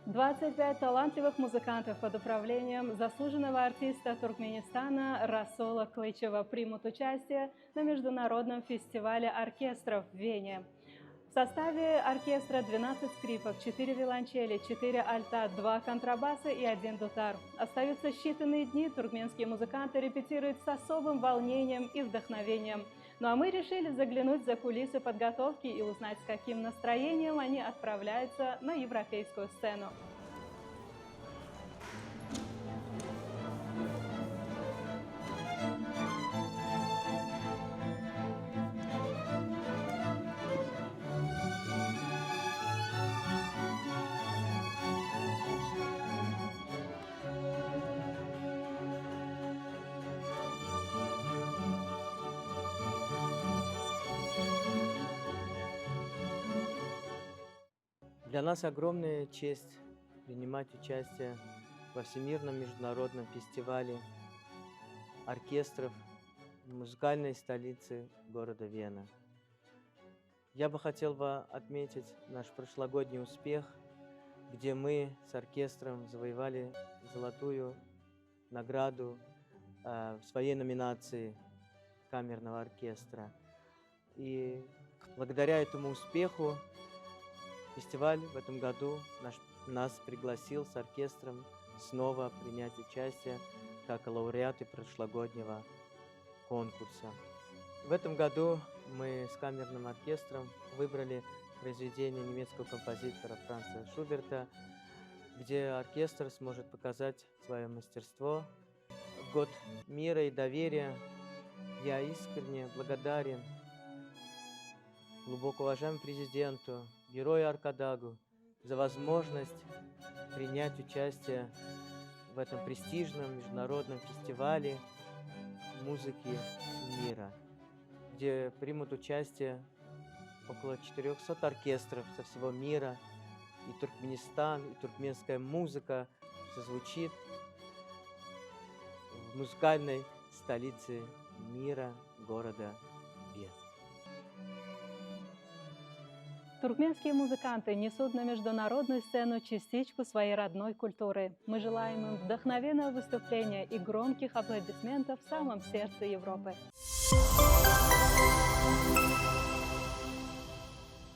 25 талантливых музыкантов под управлением заслуженного артиста Туркменистана Расула Клычева примут участие на международном фестивале оркестров в Вене. В составе оркестра 12 скрипок, 4 виолончели, 4 альта, 2 контрабаса и 1 дутар. Остаются считанные дни, туркменские музыканты репетируют с особым волнением и вдохновением. Ну а мы решили заглянуть за кулисы подготовки и узнать, с каким настроением они отправляются на европейскую сцену. Для нас огромная честь принимать участие во Всемирном международном фестивале оркестров в музыкальной столице города Вена. Я бы хотел отметить наш прошлогодний успех, где мы с оркестром завоевали золотую награду в своей номинации камерного оркестра. И благодаря этому успеху фестиваль в этом году нас пригласил с оркестром снова принять участие как лауреаты прошлогоднего конкурса. В этом году мы с камерным оркестром выбрали произведение немецкого композитора Франца Шуберта, где оркестр сможет показать свое мастерство. В год мира и доверия я искренне благодарен глубоко уважаемому президенту, герою Аркадагу, за возможность принять участие в этом престижном международном фестивале музыки мира, где примут участие около 400 оркестров со всего мира, и Туркменистан, и туркменская музыка зазвучит в музыкальной столице мира, города Вена. Туркменские музыканты несут на международную сцену частичку своей родной культуры. Мы желаем им вдохновенного выступления и громких аплодисментов в самом сердце Европы.